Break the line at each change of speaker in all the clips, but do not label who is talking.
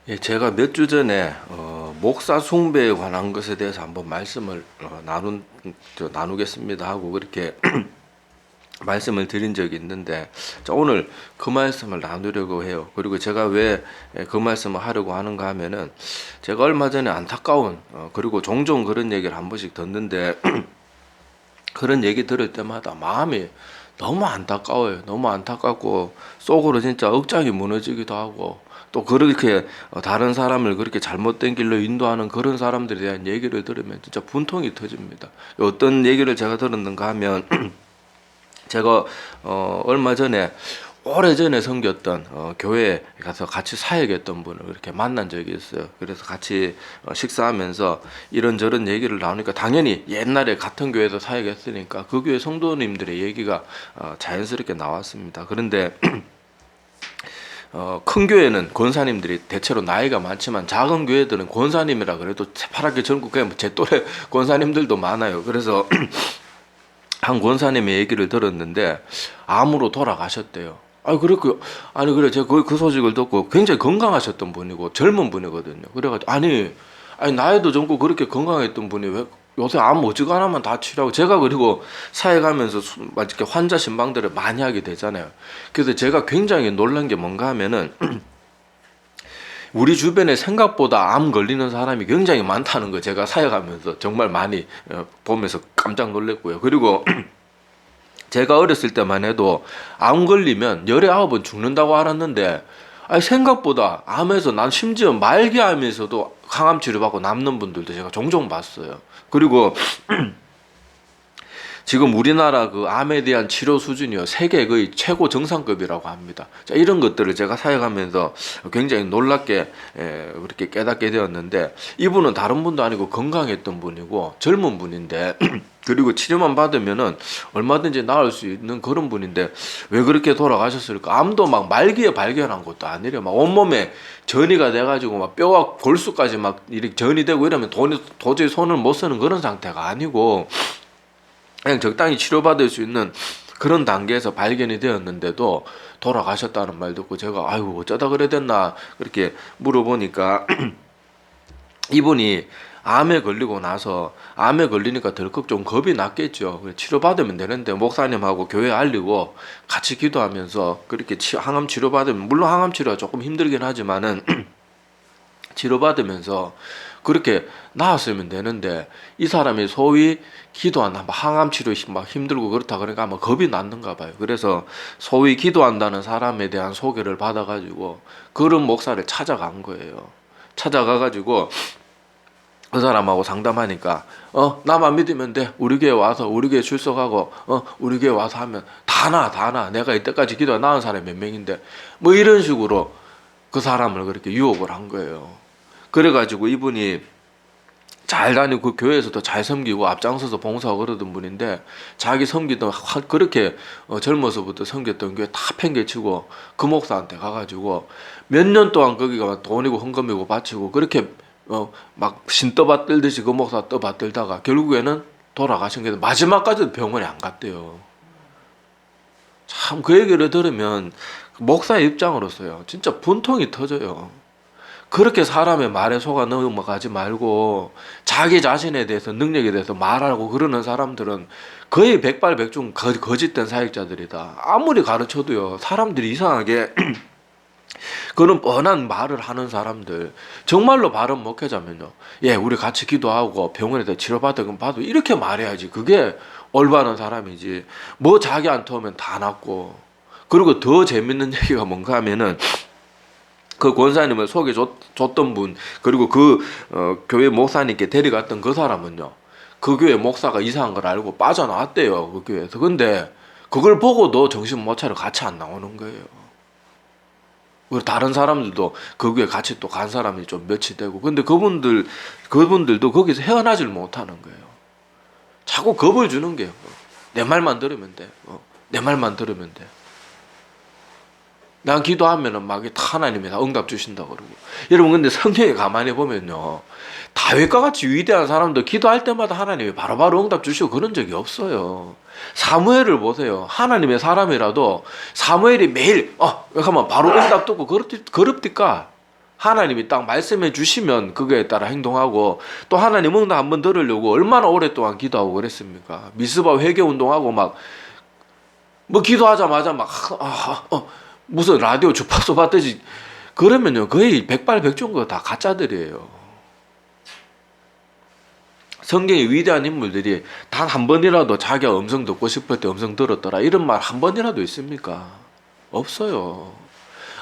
예, 제가 몇 주 전에 목사 숭배에 관한 것에 대해서 한번 말씀을 나누겠습니다 하고 그렇게 말씀을 드린 적이 있는데, 자, 오늘 그 말씀을 나누려고 해요. 그리고 제가 왜 그 말씀을 하려고 하는가 하면은, 제가 얼마 전에 안타까운 그리고 종종 그런 얘기를 한 번씩 듣는데 그런 얘기 들을 때마다 마음이 너무 안타까워요. 너무 안타깝고 속으로 진짜 억장이 무너지기도 하고, 또 그렇게 다른 사람을 그렇게 잘못된 길로 인도하는 그런 사람들에 대한 얘기를 들으면 진짜 분통이 터집니다. 어떤 얘기를 제가 들었는가 하면 제가 얼마 전에 오래전에 섬겼던 교회에 가서 같이 사역했던 분을 이렇게 만난 적이 있어요. 그래서 같이 식사하면서 이런저런 얘기를 나누니까 당연히 옛날에 같은 교회에서 사역했으니까 그 교회 성도님들의 얘기가 자연스럽게 나왔습니다. 그런데 큰 교회는 권사님들이 대체로 나이가 많지만 작은 교회들은 권사님이라 그래도 새파랗게 젊고 그냥 제 또래 권사님들도 많아요. 그래서 한 권사님의 얘기를 들었는데 암으로 돌아가셨대요. 아니 그래 제가 그 소식을 듣고 굉장히 건강하셨던 분이고 젊은 분이거든요. 그래가지고 아니 나이도 젊고 그렇게 건강했던 분이 왜 요새 암 어지간하면 다 치료하고, 제가 그리고 사회가면서 이렇게 환자 신방들을 많이 하게 되잖아요. 그래서 제가 굉장히 놀란 게 뭔가 하면은 우리 주변에 생각보다 암 걸리는 사람이 굉장히 많다는 거 제가 사역하면서 정말 많이 보면서 깜짝 놀랐고요. 그리고 제가 어렸을 때만 해도 암 걸리면 19번 죽는다고 알았는데, 아니 생각보다 암에서 난 심지어 말기암에서도 항암 치료받고 남는 분들도 제가 종종 봤어요. 그리고 지금 우리나라 그 암에 대한 치료 수준이요, 세계 거의 최고 정상급이라고 합니다. 자, 이런 것들을 제가 사역하면서 굉장히 놀랍게 그렇게 깨닫게 되었는데, 이분은 다른 분도 아니고 건강했던 분이고 젊은 분인데 그리고 치료만 받으면은 얼마든지 나을 수 있는 그런 분인데 왜 그렇게 돌아가셨을까? 암도 막 말기에 발견한 것도 아니래. 막 온몸에 전이가 돼가지고 막 뼈와 골수까지 막 이렇게 전이 되고 이러면 도저히 손을 못 쓰는 그런 상태가 아니고 그냥 적당히 치료받을 수 있는 그런 단계에서 발견이 되었는데도 돌아가셨다는 말 듣고 제가 아이고 어쩌다 그래 됐나 그렇게 물어보니까 이분이 암에 걸리고 나서, 암에 걸리니까 덜컥 좀 겁이 났겠죠. 치료받으면 되는데 목사님하고 교회 알리고 같이 기도하면서 그렇게 항암 치료받으면, 물론 항암 치료가 조금 힘들긴 하지만은 치료받으면서 그렇게 나았으면 되는데, 이 사람이 소위 기도한다, 항암 치료 막 힘들고 그렇다 그러니까 아마 겁이 났는가 봐요. 그래서 소위 기도한다는 사람에 대한 소개를 받아가지고 그런 목사를 찾아간 거예요. 찾아가가지고 그 사람하고 상담하니까 나만 믿으면 돼, 우리 교회 와서 우리 교회 출석하고 우리 교회 와서 하면 다 나 내가 이때까지 기도가 나은 사람이 몇 명인데, 뭐 이런 식으로 그 사람을 그렇게 유혹을 한 거예요. 그래가지고 이분이 잘 다니고 그 교회에서도 잘 섬기고 앞장서서 봉사하고 그러던 분인데, 자기 섬기던 그렇게 젊어서부터 섬겼던 교회 다 팽개치고 그 목사한테 가가지고 몇 년 동안 거기가 돈이고 헌금이고 바치고 그렇게 막 신떠받들듯이 그 목사 떠받들다가 결국에는 돌아가신 게 마지막까지도 병원에 안 갔대요. 참 그 얘기를 들으면 목사의 입장으로서요 진짜 분통이 터져요. 그렇게 사람의 말에 속아 넘어가지 말고 자기 자신에 대해서, 능력에 대해서 말하고 그러는 사람들은 거의 백발백중 거짓된 사역자들이다. 아무리 가르쳐도요 사람들이 이상하게 그런 뻔한 말을 하는 사람들, 정말로 바른 목회자면요, 예 우리 같이 기도하고 병원에서 치료받으면 봐도 이렇게 말해야지 그게 올바른 사람이지, 뭐 자기한테 오면 다 낫고. 그리고 더 재밌는 얘기가 뭔가 하면은 그 권사님을 소개줬던 분, 그리고 그 교회 목사님께 데려갔던 그 사람은요, 그 교회 목사가 이상한 걸 알고 빠져나왔대요, 그 교회에서. 근데 그걸 보고도 정신 못 차려 같이 안 나오는 거예요. 그리고 다른 사람들도 그 교회 같이 또 간 사람이 좀 며칠 되고, 근데 그분들도 거기서 헤어나질 못하는 거예요. 자꾸 겁을 주는 게요. 내 말만 들으면 돼. 내 말만 들으면 돼. 난 기도하면은 막 하나님이 다 응답 주신다고 그러고. 여러분 근데 성경에 가만히 보면요, 다윗과 같이 위대한 사람도 기도할 때마다 하나님이 바로바로 응답 주시고 그런 적이 없어요. 사무엘을 보세요. 하나님의 사람이라도 사무엘이 매일 하면 바로 응답 듣고 그럽니까? 하나님이 딱 말씀해 주시면 그거에 따라 행동하고, 또 하나님 응답 한번 들으려고 얼마나 오랫동안 기도하고 그랬습니까? 미스바 회개 운동하고 막 뭐 기도하자마자 막 무슨 라디오 주파수 받듯이 그러면요 거의 백발백중 거 다 가짜들이에요. 성경의 위대한 인물들이 단 한 번이라도 자기가 음성 듣고 싶을 때 음성 들었더라 이런 말 한 번이라도 있습니까? 없어요.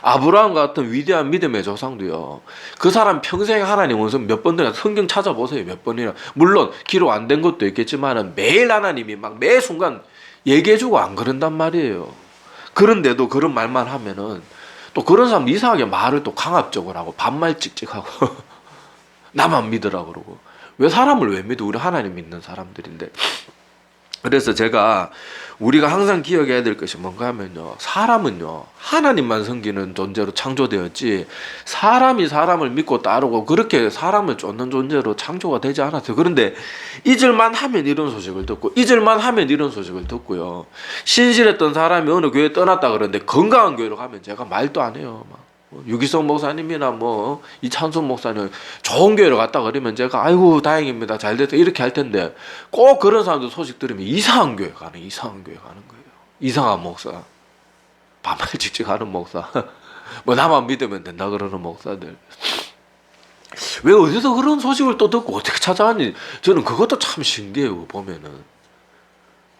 아브라함 같은 위대한 믿음의 조상도요. 그 사람 평생 하나님 음성 몇 번이나 성경 찾아보세요. 몇 번이나. 물론 기록 안 된 것도 있겠지만은 매일 하나님이 막 매 순간 얘기해주고 안 그런단 말이에요. 그런데도 그런 말만 하면은 또 그런 사람 이상하게 말을 또 강압적으로 하고 반말 찍찍하고 나만 믿으라 그러고. 왜 사람을 왜 믿어? 우리 하나님 믿는 사람들인데. 그래서 제가 우리가 항상 기억해야 될 것이 뭔가 하면요, 사람은요 하나님만 섬기는 존재로 창조되었지 사람이 사람을 믿고 따르고 그렇게 사람을 쫓는 존재로 창조가 되지 않았어요. 그런데 잊을만 하면 이런 소식을 듣고 잊을만 하면 이런 소식을 듣고요, 신실했던 사람이 어느 교회 떠났다 그러는데 건강한 교회로 가면 제가 말도 안 해요. 막 유기성 목사님이나 뭐 이찬순 목사님 좋은 교회로 갔다 그러면 제가 아이고 다행입니다 잘 됐다 이렇게 할 텐데, 꼭 그런 사람들 소식 들으면 이상한 교회 가는 거예요. 이상한 목사, 반말 직직하는 목사 뭐 나만 믿으면 된다 그러는 목사들. 왜 어디서 그런 소식을 또 듣고 어떻게 찾아왔니? 저는 그것도 참 신기해요. 보면은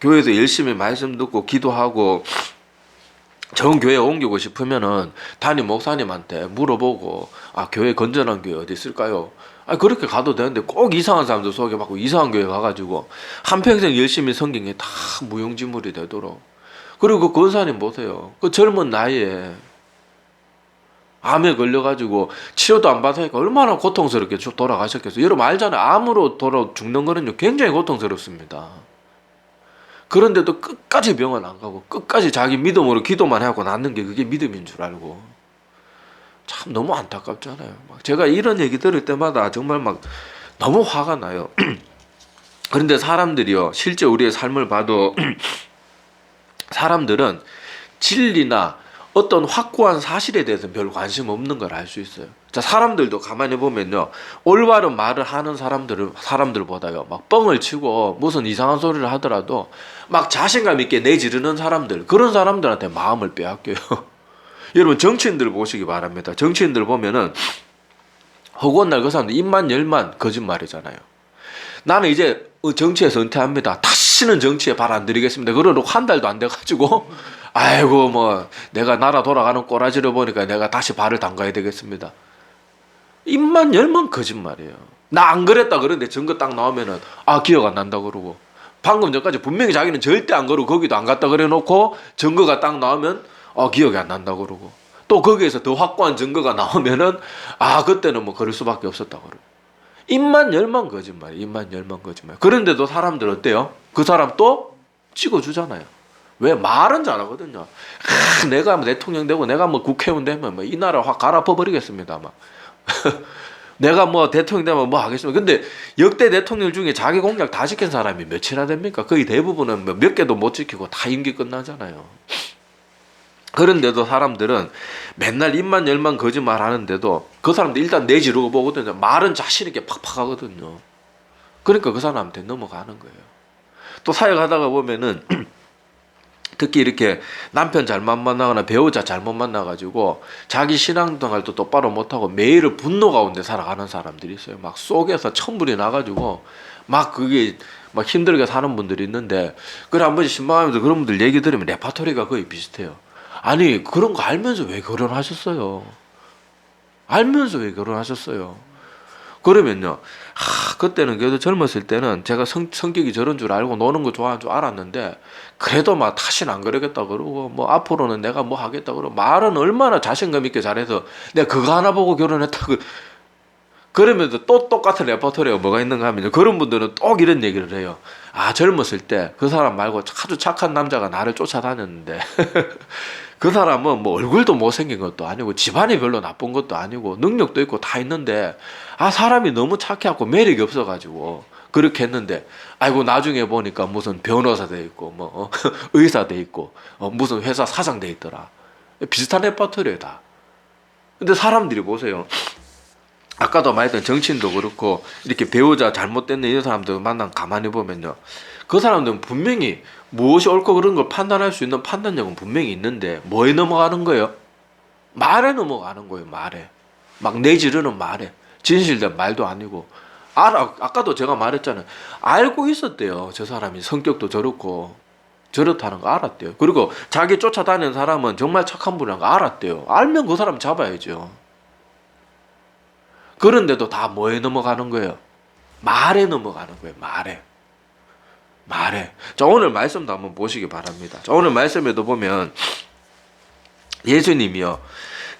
교회에서 열심히 말씀 듣고 기도하고 정 교회에 옮기고 싶으면은 담임 목사님한테 물어보고, 교회 건전한 교회 어디 있을까요? 그렇게 가도 되는데 꼭 이상한 사람들 소개받고 이상한 교회 가가지고 한평생 열심히 섬긴 게 다 무용지물이 되도록. 그리고 그 권사님 보세요. 그 젊은 나이에 암에 걸려가지고 치료도 안 받으니까 얼마나 고통스럽게 돌아가셨겠어요. 여러분 알잖아요. 암으로 죽는 거는요 굉장히 고통스럽습니다. 그런데도 끝까지 병원 안 가고 끝까지 자기 믿음으로 기도만 하고 낫는 게 그게 믿음인 줄 알고. 참 너무 안타깝잖아요. 막 제가 이런 얘기 들을 때마다 정말 막 너무 화가 나요. 그런데 사람들이요, 실제 우리의 삶을 봐도 사람들은 진리나 어떤 확고한 사실에 대해서 별 관심 없는 걸 알 수 있어요. 자, 사람들도 가만히 보면요, 올바른 말을 하는 사람들보다요, 막 뻥을 치고 무슨 이상한 소리를 하더라도 막 자신감 있게 내지르는 사람들, 그런 사람들한테 마음을 빼앗겨요. 여러분 정치인들 보시기 바랍니다. 정치인들 보면은 허구한 날 그 사람들 입만 열만 거짓말이잖아요. 나는 이제 정치에서 은퇴합니다. 다시는 정치에 발 안 들이겠습니다. 그러고 한 달도 안 돼가지고 아이고 뭐 내가 나라 돌아가는 꼬라지를 보니까 내가 다시 발을 담가야 되겠습니다. 입만 열면 거짓말이에요. 나 안 그랬다 그러는데 증거 딱 나오면은 기억 안 난다 그러고, 방금 전까지 분명히 자기는 절대 안 그러고 거기도 안 갔다 그래 놓고 증거가 딱 나오면 기억이 안 난다 그러고, 또 거기에서 더 확고한 증거가 나오면은 그때는 뭐 그럴 수밖에 없었다 그러고. 입만 열만 거짓말. 그런데도 사람들 어때요? 그 사람 또 찍어주잖아요. 왜? 말은 잘하거든요. 내가 뭐 대통령 되고 내가 뭐 국회의원 되면 뭐 이 나라 확 갈아엎어 버리겠습니다. 막 내가 뭐 대통령 되면 뭐 하겠습니까? 근데 역대 대통령 중에 자기 공약 다 지킨 사람이 몇이나 됩니까? 거의 대부분은 몇 개도 못 지키고 다 임기 끝나잖아요. 그런데도 사람들은 맨날 입만 열만 거짓말 하는데도 그 사람들 일단 내지르고 보거든요. 말은 자신 있게 팍팍 하거든요. 그러니까 그 사람한테 넘어가는 거예요. 또 사역하다가 보면은 특히 이렇게 남편 잘못 만나거나 배우자 잘못 만나가지고 자기 신앙생활도 똑바로 못하고 매일을 분노 가운데 살아가는 사람들이 있어요. 막 속에서 천불이 나가지고 막 그게 막 힘들게 사는 분들이 있는데, 그래 한 번씩 신방하면서 그런 분들 얘기 들으면 레파토리가 거의 비슷해요. 아니 그런 거 알면서 왜 결혼하셨어요? 그러면요, 그때는 그래도 젊었을 때는 제가 성격이 저런 줄 알고 노는 거 좋아하는 줄 알았는데, 그래도 막 다시는 안 그러겠다 그러고 뭐 앞으로는 내가 뭐 하겠다 그러고 말은 얼마나 자신감 있게 잘해서 내가 그거 하나 보고 결혼했다고. 그러면서 또 똑같은 레퍼토리가 뭐가 있는가 하면 그런 분들은 또 이런 얘기를 해요. 젊었을 때 그 사람 말고 아주 착한 남자가 나를 쫓아다녔는데 그 사람은 뭐 얼굴도 못생긴 것도 아니고 집안이 별로 나쁜 것도 아니고 능력도 있고 다 있는데 사람이 너무 착해갖고 매력이 없어가지고 그렇게 했는데, 아이고 나중에 보니까 무슨 변호사 돼 있고 뭐 의사 돼 있고 무슨 회사 사장 돼 있더라. 비슷한 레퍼토리에 다. 근데 사람들이 보세요. 아까도 말했던 정치인도 그렇고 이렇게 배우자 잘못됐네 이런 사람들 만나면 가만히 보면요. 그 사람들은 분명히 무엇이 옳고 그런 걸 판단할 수 있는 판단력은 분명히 있는데 뭐에 넘어가는 거예요? 말에 넘어가는 거예요. 말에. 막 내지르는 말에. 진실된 말도 아니고. 아까도 제가 말했잖아요. 알고 있었대요. 저 사람이 성격도 저렇고 저렇다는 거 알았대요. 그리고 자기 쫓아다니는 사람은 정말 착한 분이라는 거 알았대요. 알면 그 사람 잡아야죠. 그런데도 다 뭐에 넘어가는 거예요? 말에 넘어가는 거예요. 말에. 말에. 자, 오늘 말씀도 한번 보시기 바랍니다. 자, 오늘 말씀에도 보면 예수님이요.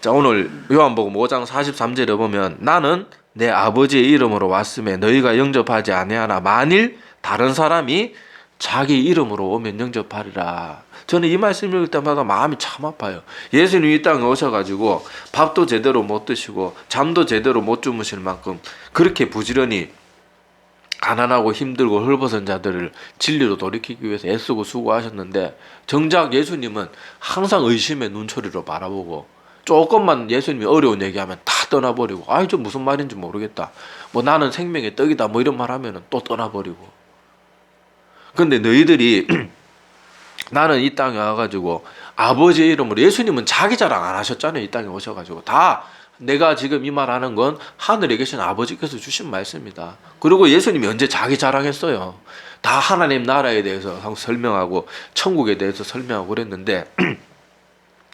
자, 오늘 요한복음 5장 43절에 보면 나는 내 아버지의 이름으로 왔음에 너희가 영접하지 아니하나 만일 다른 사람이 자기 이름으로 오면 영접하리라. 저는 이 말씀 읽을 때마다 마음이 참 아파요. 예수님이 이 땅에 오셔가지고 밥도 제대로 못 드시고 잠도 제대로 못 주무실 만큼 그렇게 부지런히 가난하고 힘들고 헐벗은 자들을 진리로 돌이키기 위해서 애쓰고 수고하셨는데 정작 예수님은 항상 의심의 눈초리로 바라보고 조금만 예수님이 어려운 얘기하면 다 떠나버리고 아이 저 무슨 말인지 모르겠다. 뭐 나는 생명의 떡이다 뭐 이런 말 하면은 또 떠나버리고. 근데 너희들이 나는 이 땅에 와가지고 아버지의 이름으로 예수님은 자기 자랑 안 하셨잖아요. 이 땅에 오셔가지고 다 내가 지금 이 말하는 건 하늘에 계신 아버지께서 주신 말씀이다. 그리고 예수님이 언제 자기 자랑했어요. 다 하나님 나라에 대해서 설명하고 천국에 대해서 설명하고 그랬는데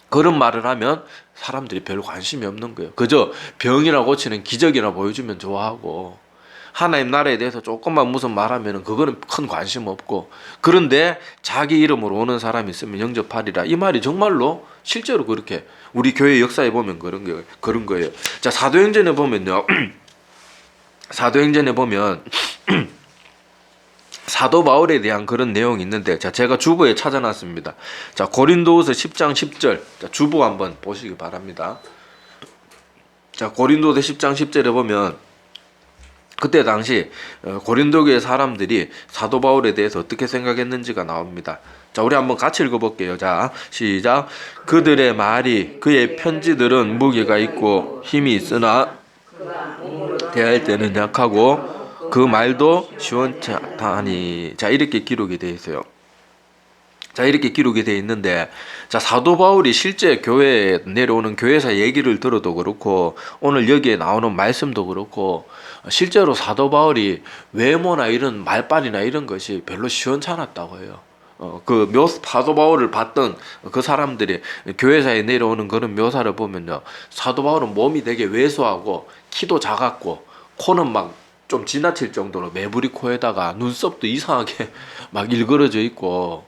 그런 말을 하면 사람들이 별 관심이 없는 거예요. 그저 병이나 고치는 기적이나 보여주면 좋아하고 하나님 나라에 대해서 조금만 무슨 말하면 그거는 큰 관심 없고 그런데 자기 이름으로 오는 사람이 있으면 영접하리라. 이 말이 정말로 실제로 그렇게 우리 교회 역사에 보면 그런 거예요. 자, 사도행전에 보면요. 사도행전에 보면 사도 바울에 대한 그런 내용이 있는데 자, 제가 주보에 찾아놨습니다. 자, 고린도후서 10장 10절. 자, 주보 한번 보시기 바랍니다. 자, 고린도후서 10장 10절에 보면 그때 당시 고린도교의 사람들이 사도 바울에 대해서 어떻게 생각했는지가 나옵니다. 자, 우리 한번 같이 읽어볼게요. 자, 시작. 그들의 말이 그의 편지들은 무게가 있고 힘이 있으나 대할 때는 약하고 그 말도 시원찮다니. 자, 이렇게 기록이 되어 있어요. 자, 이렇게 기록이 되어 있는데 자, 사도 바울이 실제 교회에 내려오는 교회사 얘기를 들어도 그렇고 오늘 여기에 나오는 말씀도 그렇고 실제로 사도 바울이 외모나 이런 말빨이나 이런 것이 별로 시원찮았다고 해요. 사도 바울을 봤던 그 사람들이 교회사에 내려오는 그런 묘사를 보면요. 사도 바울은 몸이 되게 왜소하고 키도 작았고 코는 막 좀 지나칠 정도로 매부리 코에다가 눈썹도 이상하게 막 일그러져 있고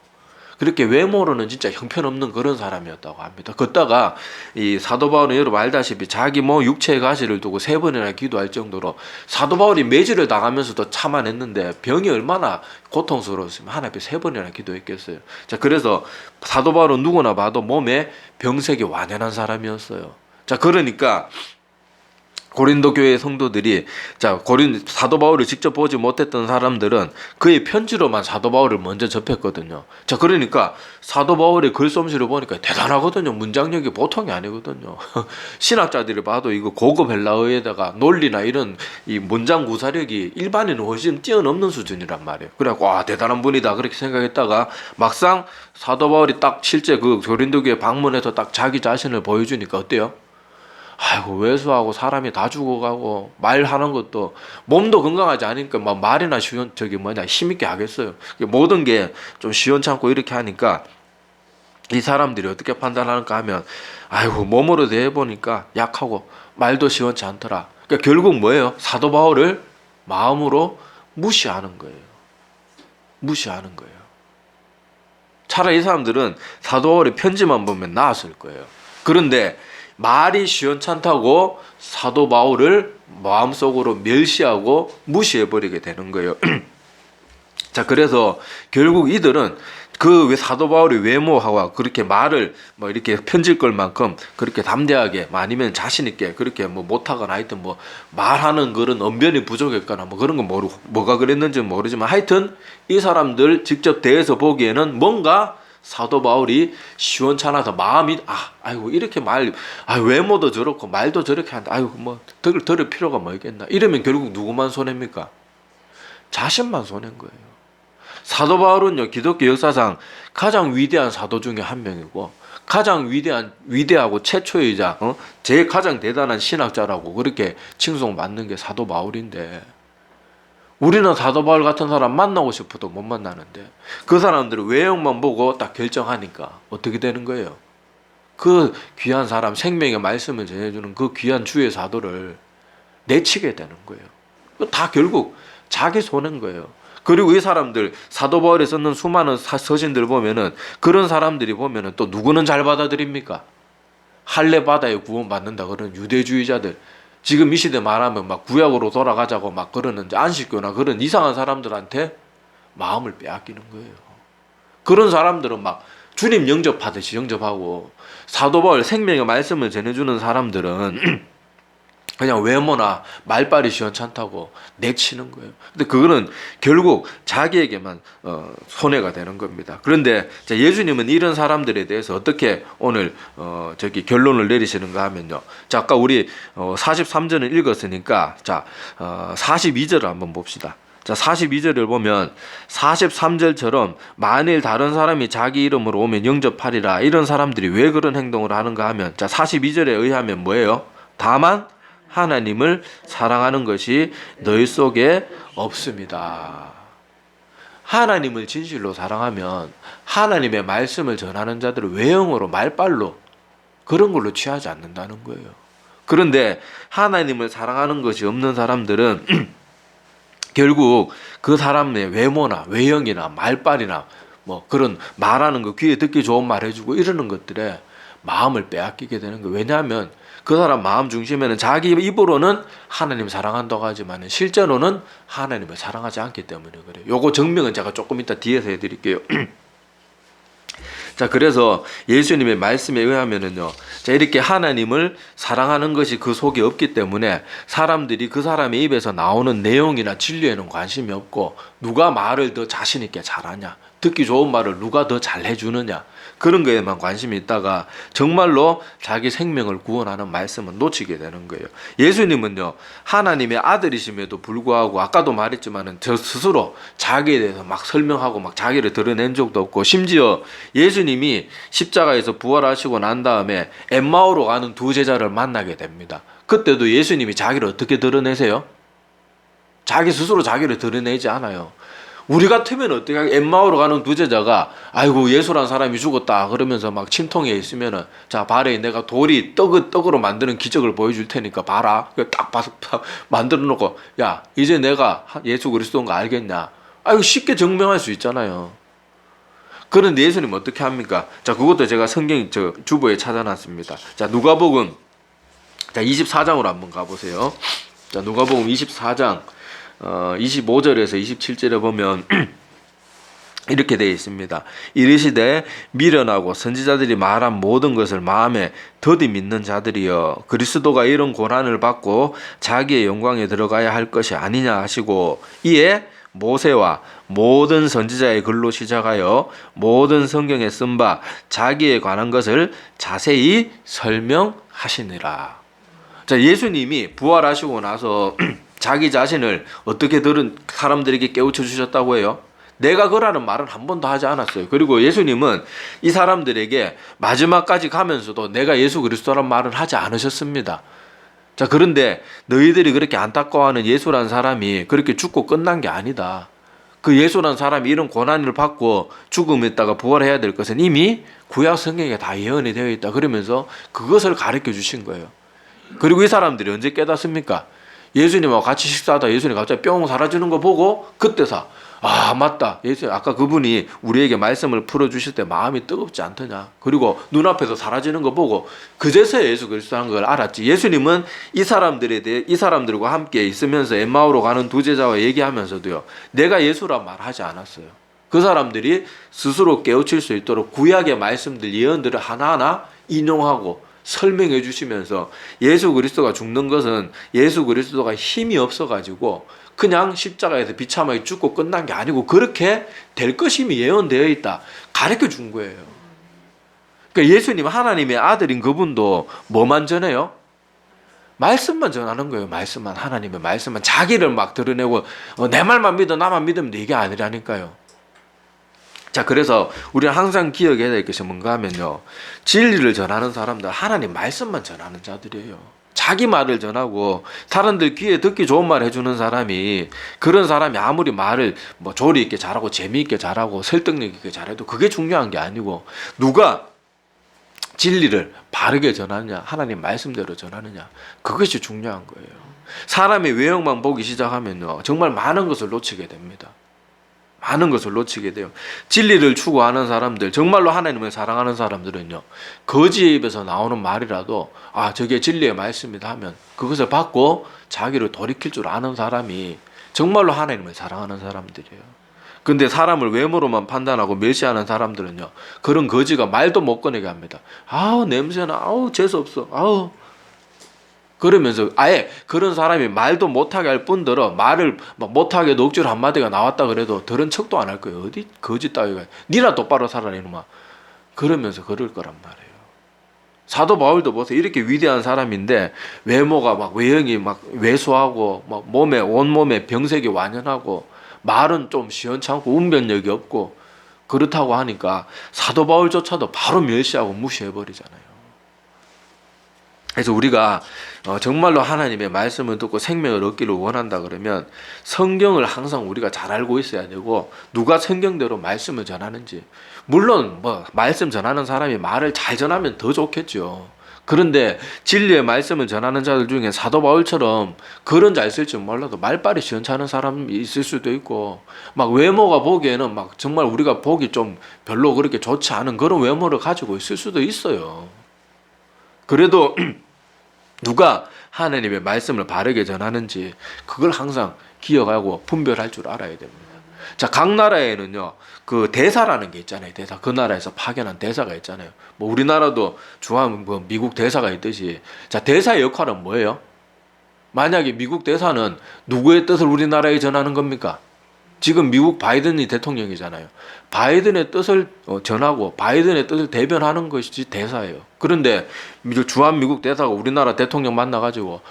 그렇게 외모로는 진짜 형편없는 그런 사람이었다고 합니다. 걷다가 이 사도 바울은 여러분 알다시피 자기 육체의 가시를 두고 3번이나 기도할 정도로 사도 바울이 매질을 당하면서도 참아냈는데 병이 얼마나 고통스러웠으면 하나님 앞에 3번이나 기도했겠어요. 자, 그래서 사도 바울은 누구나 봐도 몸에 병색이 완연한 사람이었어요. 자, 그러니까 고린도 교회 성도들이 사도 바울을 직접 보지 못했던 사람들은 그의 편지로만 사도 바울을 먼저 접했거든요. 자, 그러니까 사도 바울의 글솜씨를 보니까 대단하거든요. 문장력이 보통이 아니거든요. 신학자들이 봐도 이거 고급 헬라어에다가 논리나 이런 이 문장 구사력이 일반인은 훨씬 뛰어넘는 수준이란 말이에요. 그래갖고 와 대단한 분이다 그렇게 생각했다가 막상 사도 바울이 딱 실제 그 고린도 교회 방문해서 딱 자기 자신을 보여주니까 어때요? 아이고 왜소하고 사람이 다 죽어가고 말하는 것도 몸도 건강하지 않으니까 막 말이나 힘있게 하겠어요. 모든 게 좀 시원찮고 이렇게 하니까 이 사람들이 어떻게 판단하는가 하면 아이고 몸으로 대해보니까 약하고 말도 시원치 않더라. 그러니까 결국 뭐예요? 사도 바울을 마음으로 무시하는 거예요. 무시하는 거예요. 차라리 이 사람들은 사도 바울의 편지만 보면 나았을 거예요. 그런데 말이 시원찮다고 사도 바울을 마음속으로 멸시하고 무시해버리게 되는 거예요. 자, 그래서 결국 이들은 그 사도 바울의 외모와 그렇게 말을 이렇게 편질 걸 만큼 그렇게 담대하게 아니면 자신있게 그렇게 못하거나 하여튼 말하는 그런 언변이 부족했거나 그런 건 뭐가 그랬는지 모르지만 하여튼 이 사람들 직접 대해서 보기에는 뭔가 사도 바울이 시원찮아서 마음이 아이고 이렇게 외모도 저렇고 말도 저렇게 한다. 아이고 뭐 들을 필요가 뭐 있겠나. 이러면 결국 누구만 손해입니까? 자신만 손해인 거예요. 사도 바울은요, 기독교 역사상 가장 위대한 사도 중에 한 명이고 가장 위대하고 최초이자 제일 가장 대단한 신학자라고 그렇게 칭송받는 게 사도 바울인데, 우리는 사도 바울 같은 사람 만나고 싶어도 못 만나는데 그 사람들은 외형만 보고 딱 결정하니까 어떻게 되는 거예요? 그 귀한 사람, 생명의 말씀을 전해주는 그 귀한 주의 사도를 내치게 되는 거예요. 다 결국 자기 손해인 거예요. 그리고 이 사람들, 사도 바울이 썼는 수많은 서신들 보면은 그런 사람들이 보면은 또 누구는 잘 받아들입니까? 할례 받아야 구원받는다 그런 유대주의자들, 지금 이 시대 말하면 막 구약으로 돌아가자고 막 그러는 안식교나 그런 이상한 사람들한테 마음을 빼앗기는 거예요. 그런 사람들은 막 주님 영접하듯이 영접하고, 사도 바울 생명의 말씀을 전해주는 사람들은 그냥 외모나 말빨이 시원찮다고 내치는 거예요. 근데 그거는 결국 자기에게만 손해가 되는 겁니다. 그런데 예수님은 이런 사람들에 대해서 어떻게 오늘 결론을 내리시는가 하면요. 자, 아까 우리 43절을 읽었으니까 42절을 한번 봅시다. 자, 42절을 보면 43절처럼 만일 다른 사람이 자기 이름으로 오면 영접하리라, 이런 사람들이 왜 그런 행동을 하는가 하면, 자, 42절에 의하면 뭐예요? 다만 하나님을 사랑하는 것이 너희 속에 없습니다. 하나님을 진실로 사랑하면 하나님의 말씀을 전하는 자들을 외형으로 말빨로 그런 걸로 취하지 않는다는 거예요. 그런데 하나님을 사랑하는 것이 없는 사람들은 결국 그 사람의 외모나 외형이나 말빨이나 뭐 그런 말하는 거, 귀에 듣기 좋은 말 해주고 이러는 것들에 마음을 빼앗기게 되는 거예요. 왜냐하면 그 사람 마음 중심에는 자기 입으로는 하나님 사랑한다고 하지만 실제로는 하나님을 사랑하지 않기 때문에 그래요. 요거 증명은 제가 조금 이따 뒤에서 해드릴게요. 자, 그래서 예수님의 말씀에 의하면은요, 자, 이렇게 하나님을 사랑하는 것이 그 속에 없기 때문에 사람들이 그 사람의 입에서 나오는 내용이나 진리에는 관심이 없고, 누가 말을 더 자신 있게 잘하냐, 듣기 좋은 말을 누가 더 잘 해주느냐, 그런 거에만 관심이 있다가 정말로 자기 생명을 구원하는 말씀은 놓치게 되는 거예요. 예수님은요, 하나님의 아들이심에도 불구하고 아까도 말했지만은 저 스스로 자기에 대해서 막 설명하고 막 자기를 드러낸 적도 없고, 심지어 예수님이 십자가에서 부활하시고 난 다음에 엠마오로 가는 두 제자를 만나게 됩니다. 그때도 예수님이 자기를 어떻게 드러내세요? 자기 스스로 자기를 드러내지 않아요. 우리 같으면 어떻게 하겠어요? 엠마오로 가는 두 제자가 아이고 예수란 사람이 죽었다 그러면서 막 침통해 있으면은, 자, 발에 내가 돌이 떡으로 만드는 기적을 보여줄 테니까 봐라. 딱 봐서 만들어 놓고, 야, 이제 내가 예수 그리스도인 거 알겠냐? 아이고 쉽게 증명할 수 있잖아요. 그런데 예수님 어떻게 합니까? 자, 그것도 제가 성경 주보에 찾아놨습니다. 자, 누가복음 24장으로 한번 가보세요. 자, 누가복음 24장 25절에서 27절에 보면 이렇게 되어 있습니다. 이르시되 미련하고 선지자들이 말한 모든 것을 마음에 더디 믿는 자들이여, 그리스도가 이런 고난을 받고 자기의 영광에 들어가야 할 것이 아니냐 하시고, 이에 모세와 모든 선지자의 글로 시작하여 모든 성경에 쓴 바 자기에 관한 것을 자세히 설명하시니라. 자, 예수님이 부활하시고 나서 자기 자신을 어떻게 들은 사람들에게 깨우쳐 주셨다고 해요? 내가 그라는 말은 한 번도 하지 않았어요. 그리고 예수님은 이 사람들에게 마지막까지 가면서도 내가 예수 그리스도란 말은 하지 않으셨습니다. 자, 그런데 너희들이 그렇게 안타까워하는 예수란 사람이 그렇게 죽고 끝난 게 아니다. 그 예수란 사람이 이런 고난을 받고 죽음에다가 부활해야 될 것은 이미 구약 성경에 다 예언이 되어 있다. 그러면서 그것을 가르쳐 주신 거예요. 그리고 이 사람들이 언제 깨닫습니까? 예수님하고 같이 식사하다 예수님 갑자기 뿅 사라지는 거 보고 그때서 아, 맞다. 예수 아까 그분이 우리에게 말씀을 풀어주실 때 마음이 뜨겁지 않더냐. 그리고 눈앞에서 사라지는 거 보고 그제서야 예수 그리스도라는 걸 알았지. 예수님은 이 사람들에 대해 이 사람들과 함께 있으면서 엠마오로 가는 두 제자와 얘기하면서도요, 내가 예수란 말 하지 않았어요. 그 사람들이 스스로 깨우칠 수 있도록 구약의 말씀들, 예언들을 하나하나 인용하고 설명해 주시면서 예수 그리스도가 죽는 것은 예수 그리스도가 힘이 없어가지고 그냥 십자가에서 비참하게 죽고 끝난 게 아니고 그렇게 될 것임이 예언되어 있다. 가르쳐 준 거예요. 그러니까 예수님 하나님의 아들인 그분도 뭐만 전해요? 말씀만 전하는 거예요. 말씀만, 하나님의 말씀만. 자기를 막 드러내고 내 말만 믿어 나만 믿으면 돼. 이게 아니라니까요. 자, 그래서 우리는 항상 기억해야 될 것이 뭔가 하면요, 진리를 전하는 사람들 하나님 말씀만 전하는 자들이에요. 자기 말을 전하고 사람들 귀에 듣기 좋은 말 해주는 사람이, 그런 사람이 아무리 말을 뭐 조리 있게 잘하고 재미있게 잘하고 설득력 있게 잘해도 그게 중요한 게 아니고, 누가 진리를 바르게 전하느냐, 하나님 말씀대로 전하느냐, 그것이 중요한 거예요. 사람의 외형만 보기 시작하면요, 정말 많은 것을 놓치게 됩니다. 많은 것을 놓치게 돼요. 진리를 추구하는 사람들, 정말로 하나님을 사랑하는 사람들은요, 거지의 입에서 나오는 말이라도 저게 진리의 말씀이다 하면 그것을 받고 자기를 돌이킬 줄 아는 사람이 정말로 하나님을 사랑하는 사람들이에요. 근데 사람을 외모로만 판단하고 멸시하는 사람들은요, 그런 거지가 말도 못 꺼내게 합니다. 냄새나, 재수없어, 그러면서 아예 그런 사람이 말도 못하게 할 뿐더러 말을 막 못하게 녹줄 한마디가 나왔다 그래도 들은 척도 안 할 거예요. 어디 거짓 따위가, 니나 똑바로 살아라 이놈아, 그러면서 그럴 거란 말이에요. 사도 바울도 보세요. 이렇게 위대한 사람인데 외모가 막 외형이 막 왜소하고 막 몸에 온몸에 병색이 완연하고 말은 좀 시원찮고 운변력이 없고 그렇다고 하니까 사도 바울조차도 바로 멸시하고 무시해버리잖아요. 그래서 우리가 정말로 하나님의 말씀을 듣고 생명을 얻기를 원한다 그러면 성경을 항상 우리가 잘 알고 있어야 되고, 누가 성경대로 말씀을 전하는지, 물론 뭐 말씀 전하는 사람이 말을 잘 전하면 더 좋겠죠. 그런데 진리의 말씀을 전하는 자들 중에 사도 바울처럼 그런 자 있을 줄 몰라도 말빨이 시원찮은 사람이 있을 수도 있고, 막 외모가 보기에는 막 정말 우리가 보기 좀 별로 그렇게 좋지 않은 그런 외모를 가지고 있을 수도 있어요. 그래도 누가 하나님의 말씀을 바르게 전하는지 그걸 항상 기억하고 분별할 줄 알아야 됩니다. 자, 각 나라에는요, 그 대사라는 게 있잖아요. 대사. 그 나라에서 파견한 대사가 있잖아요. 뭐 우리나라도 주한 뭐 미국 대사가 있듯이, 자, 대사의 역할은 뭐예요? 만약에 미국 대사는 누구의 뜻을 우리나라에 전하는 겁니까? 지금 미국 바이든이 대통령이잖아요. 바이든의 뜻을 전하고 바이든의 뜻을 대변하는 것이 대사예요. 그런데 주한 미국 대사가 우리나라 대통령 만나가지고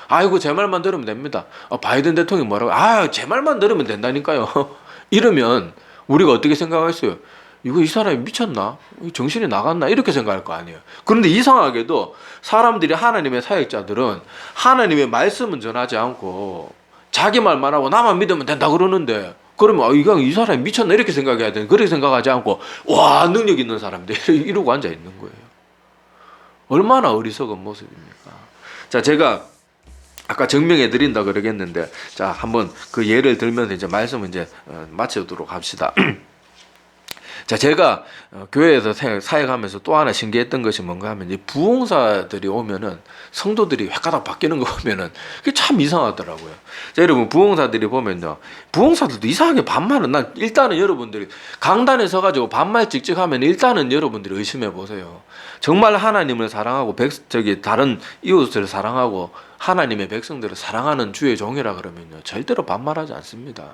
제 말만 들으면 됩니다. 바이든 대통령이 뭐라고? 제 말만 들으면 된다니까요. 이러면 우리가 어떻게 생각했어요? 이 사람이 미쳤나? 정신이 나갔나? 이렇게 생각할 거 아니에요. 그런데 이상하게도 사람들이, 하나님의 사역자들은 하나님의 말씀은 전하지 않고 자기 말만 하고 나만 믿으면 된다 그러는데, 그러면 이 사람이 미쳤나 이렇게 생각해야 되는, 그렇게 생각하지 않고 능력 있는 사람들 이러고 앉아 있는 거예요. 얼마나 어리석은 모습입니까? 자, 제가 아까 정명해 드린다 그러겠는데, 자, 한번 그 예를 들면서 이제 말씀을 이제 마치도록 합시다. 자, 제가 교회에서 사역하면서 또 하나 신기했던 것이 뭔가 하면, 이 부흥사들이 오면은 성도들이 획가닥 바뀌는 거 보면은 그게 참 이상하더라고요. 자, 여러분, 부흥사들이 보면요, 부흥사들도 이상하게 반말은, 난 일단은 여러분들이 강단에 서가지고 반말 찍찍 하면 일단은 여러분들이 의심해 보세요. 정말 하나님을 사랑하고 다른 이웃을 사랑하고 하나님의 백성들을 사랑하는 주의 종이라 그러면요, 절대로 반말하지 않습니다.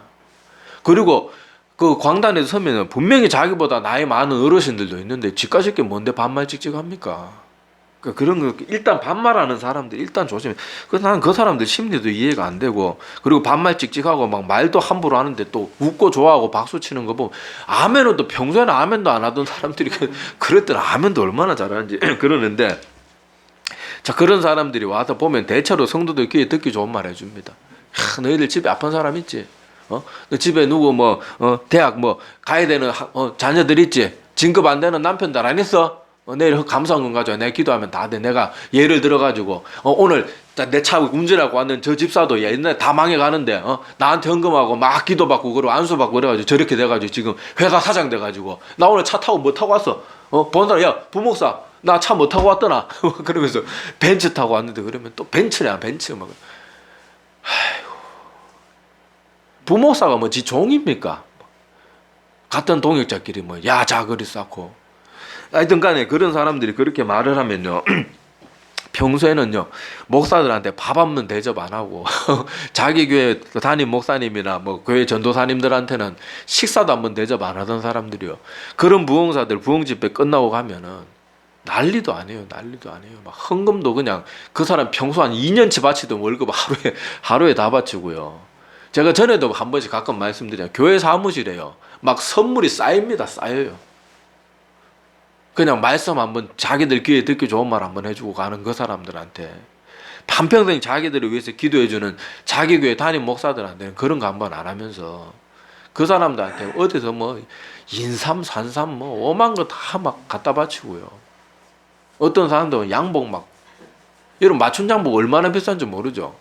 그리고 그 광단에 서면 분명히 자기보다 나이 많은 어르신들도 있는데 집가실 게 뭔데 반말 찍찍합니까? 그런 거, 일단 반말하는 사람들 일단 조심해. 나는 그 사람들 심리도 이해가 안 되고, 그리고 반말 찍찍하고 막 말도 함부로 하는데 또 웃고 좋아하고 박수 치는 거 보면, 아멘은 또 평소에는 아멘도 안 하던 사람들이 그랬더니 아멘도 얼마나 잘하는지 그러는데, 자, 그런 사람들이 와서 보면 대체로 성도들 귀에 듣기 좋은 말 해줍니다. 너희들 집에 아픈 사람 있지? 너 집에 누구 대학 가야 되는 자녀들 있지? 진급 안 되는 남편들 안 있어? 내일 감사원금 가져와. 내가 기도하면 다 돼. 내가 예를 들어가지고 오늘 내 차 운전하고 왔는 저 집사도 옛날에 다 망해가는데 나한테 헌금하고 막 기도받고 그러고 안수받고 그래가지고 저렇게 돼가지고 지금 회사 사장 돼가지고, 나 오늘 차 타고 뭐 타고 왔어? 본 사람, 야 부목사 나 차 뭐 타고 왔더나? 그러면서 벤츠 타고 왔는데, 그러면 또 벤츠냐 벤츠 막. 부목사가 지 종입니까? 같은 동역자끼리 야자 그리 쌓고. 하여튼 간에 그런 사람들이 그렇게 말을 하면요, 평소에는요 목사들한테 밥 한번 대접 안 하고 자기 교회 담임 목사님이나 뭐 교회 전도사님들한테는 식사도 한번 대접 안 하던 사람들이요. 그런 부흥사들 부흥 집회 끝나고 가면은 난리도 아니에요. 난리도 아니에요. 막 헌금도 그냥 그 사람 평소 한 2년치 바치던 월급 하루에 다 바치고요. 제가 전에도 한 번씩 가끔 말씀드려요. 교회 사무실에요. 막 선물이 쌓입니다. 쌓여요. 그냥 말씀 한번 자기들 귀에 듣기 좋은 말 한번 해주고 가는 그 사람들한테 한평생 자기들을 위해서 기도해주는 자기 교회 담임 목사들한테는 그런 거 한번 안 하면서 그 사람들한테 어디서 뭐 인삼, 산삼 뭐 오만 거 다 막 갖다 바치고요. 어떤 사람들은 양복 막 이런 맞춤 양복 얼마나 비싼지 모르죠.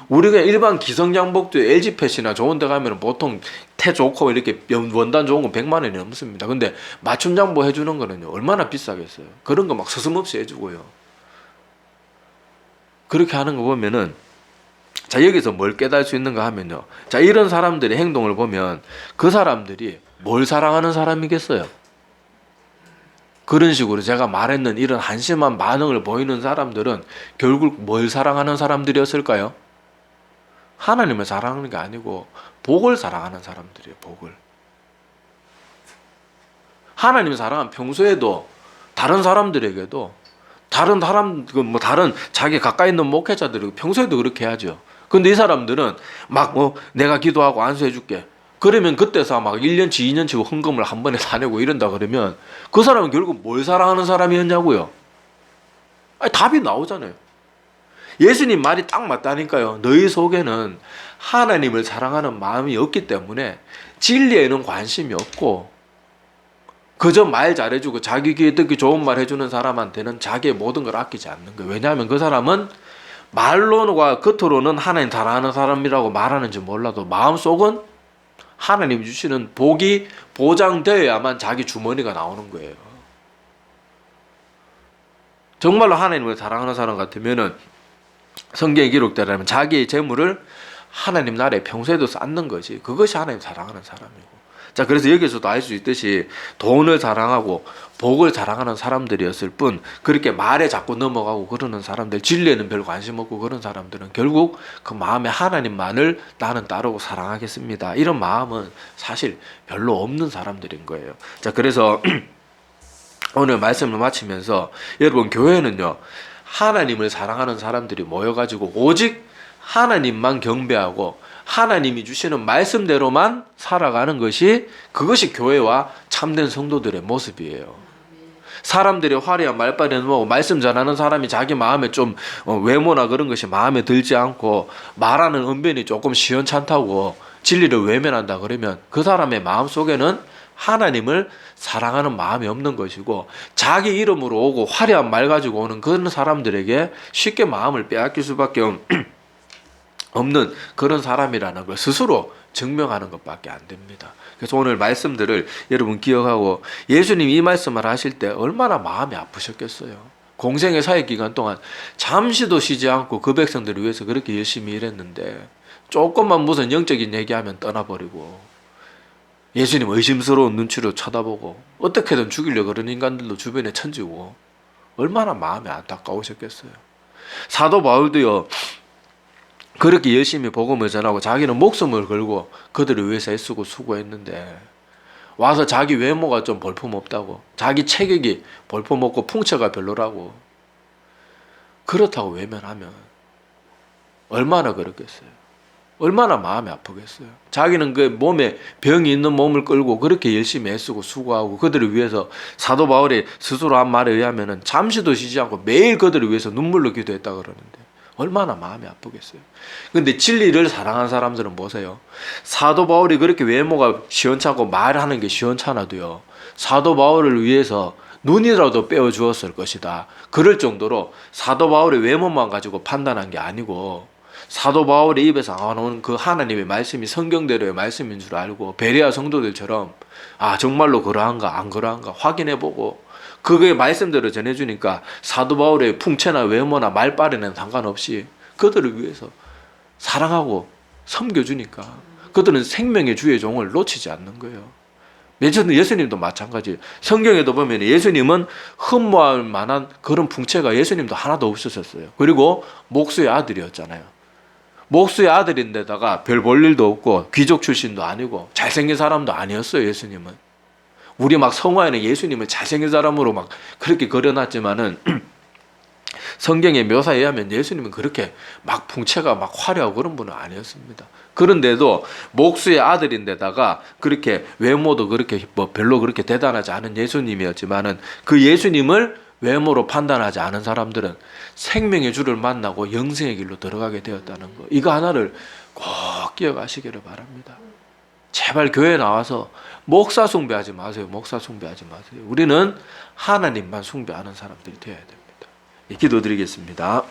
우리가 일반 기성 양복도 LG 펫이나 좋은 데 가면 보통 태 좋고 이렇게 원단 좋은 건 100만 원이 넘습니다. 근데 맞춤 양복 해주는 거는요 얼마나 비싸겠어요. 그런 거 막 서슴없이 해주고요. 그렇게 하는 거 보면은 자 여기서 뭘 깨달을 수 있는가 하면요. 자 이런 사람들의 행동을 보면 그 사람들이 뭘 사랑하는 사람이겠어요. 그런 식으로 제가 말했는 이런 한심한 반응을 보이는 사람들은 결국 뭘 사랑하는 사람들이었을까요? 하나님을 사랑하는 게 아니고 복을 사랑하는 사람들이에요. 복을. 하나님을 사랑하면 평소에도 다른 사람들에게도 다른 사람 뭐 다른 자기 가까이 있는 목회자들이 평소에도 그렇게 해야죠. 근데 이 사람들은 막 내가 기도하고 안수해 줄게. 그러면 그때서 막 1년치 2년치 헌금을 한 번에 다 내고 이런다 그러면 그 사람은 결국 뭘 사랑하는 사람이었냐고요. 아니, 답이 나오잖아요. 예수님 말이 딱 맞다니까요. 너희 속에는 하나님을 사랑하는 마음이 없기 때문에 진리에는 관심이 없고 그저 말 잘해주고 자기 귀에 듣기 좋은 말 해주는 사람한테는 자기의 모든 걸 아끼지 않는 거예요. 왜냐하면 그 사람은 말로와 겉으로는 하나님 사랑하는 사람이라고 말하는지 몰라도 마음속은 하나님이 주시는 복이 보장되어야만 자기 주머니가 나오는 거예요. 정말로 하나님을 사랑하는 사람 같으면은 성경에 기록되라면 자기의 재물을 하나님 나라에 평소에도 쌓는 것이 그것이 하나님 사랑하는 사람이고. 자 그래서 여기서도 알 수 있듯이 돈을 사랑하고 복을 사랑하는 사람들이었을 뿐 그렇게 말에 자꾸 넘어가고 그러는 사람들 진리에는 별 관심 없고 그런 사람들은 결국 그 마음에 하나님만을 나는 따르고 사랑하겠습니다. 이런 마음은 사실 별로 없는 사람들인 거예요. 자 그래서 오늘 말씀을 마치면서 여러분 교회는요 하나님을 사랑하는 사람들이 모여가지고 오직 하나님만 경배하고 하나님이 주시는 말씀대로만 살아가는 것이 그것이 교회와 참된 성도들의 모습이에요. 사람들이 화려한 말빨이는 뭐고 말씀 전하는 사람이 자기 마음에 좀 외모나 그런 것이 마음에 들지 않고 말하는 언변이 조금 시원찮다고 진리를 외면한다 그러면 그 사람의 마음속에는 하나님을 사랑하는 마음이 없는 것이고 자기 이름으로 오고 화려한 말 가지고 오는 그런 사람들에게 쉽게 마음을 빼앗길 수밖에 없는 그런 사람이라는 걸 스스로 증명하는 것밖에 안 됩니다. 그래서 오늘 말씀들을 여러분 기억하고 예수님이 이 말씀을 하실 때 얼마나 마음이 아프셨겠어요. 공생의 사역 기간 동안 잠시도 쉬지 않고 그 백성들을 위해서 그렇게 열심히 일했는데 조금만 무슨 영적인 얘기하면 떠나버리고 예수님 의심스러운 눈치로 쳐다보고 어떻게든 죽이려고 그런 인간들도 주변에 천지고 얼마나 마음이 안타까우셨겠어요. 사도 바울도요 그렇게 열심히 복음을 전하고 자기는 목숨을 걸고 그들을 위해서 애쓰고 수고했는데 와서 자기 외모가 좀 볼품없다고 자기 체격이 볼품없고 풍채가 별로라고 그렇다고 외면하면 얼마나 그렇겠어요. 얼마나 마음이 아프겠어요. 자기는 그 몸에 병이 있는 몸을 끌고 그렇게 열심히 애쓰고 수고하고 그들을 위해서 사도 바울이 스스로 한 말에 의하면 잠시도 쉬지 않고 매일 그들을 위해서 눈물로 기도했다 그러는데 얼마나 마음이 아프겠어요. 근데 진리를 사랑하는 사람들은 보세요. 사도 바울이 그렇게 외모가 시원찮고 말하는 게 시원찮아도요. 사도 바울을 위해서 눈이라도 빼어주었을 것이다. 그럴 정도로 사도 바울의 외모만 가지고 판단한 게 아니고 사도 바울의 입에서 나오는 그 하나님의 말씀이 성경대로의 말씀인 줄 알고 베레아 성도들처럼 아 정말로 그러한가 안 그러한가 확인해보고 그게 말씀대로 전해주니까 사도 바울의 풍채나 외모나 말빨에는 상관없이 그들을 위해서 사랑하고 섬겨주니까 그들은 생명의 주의 종을 놓치지 않는 거예요. 예수님도 마찬가지예요. 성경에도 보면 예수님은 흠모할 만한 그런 풍채가 예수님도 하나도 없으셨어요. 그리고 목수의 아들이었잖아요. 목수의 아들인데다가 별 볼 일도 없고 귀족 출신도 아니고 잘생긴 사람도 아니었어요. 예수님은. 우리 막 성화에는 예수님을 잘생긴 사람으로 막 그렇게 그려놨지만은 성경의 묘사에 의하면 예수님은 그렇게 막 풍채가 막 화려하고 그런 분은 아니었습니다. 그런데도 목수의 아들인데다가 그렇게 외모도 그렇게 뭐 별로 그렇게 대단하지 않은 예수님이었지만은 그 예수님을 외모로 판단하지 않은 사람들은 생명의 주를 만나고 영생의 길로 들어가게 되었다는 거. 이거 하나를 꼭 기억하시기를 바랍니다. 제발 교회 나와서 목사 숭배하지 마세요. 목사 숭배하지 마세요. 우리는 하나님만 숭배하는 사람들이 되어야 됩니다. 기도드리겠습니다.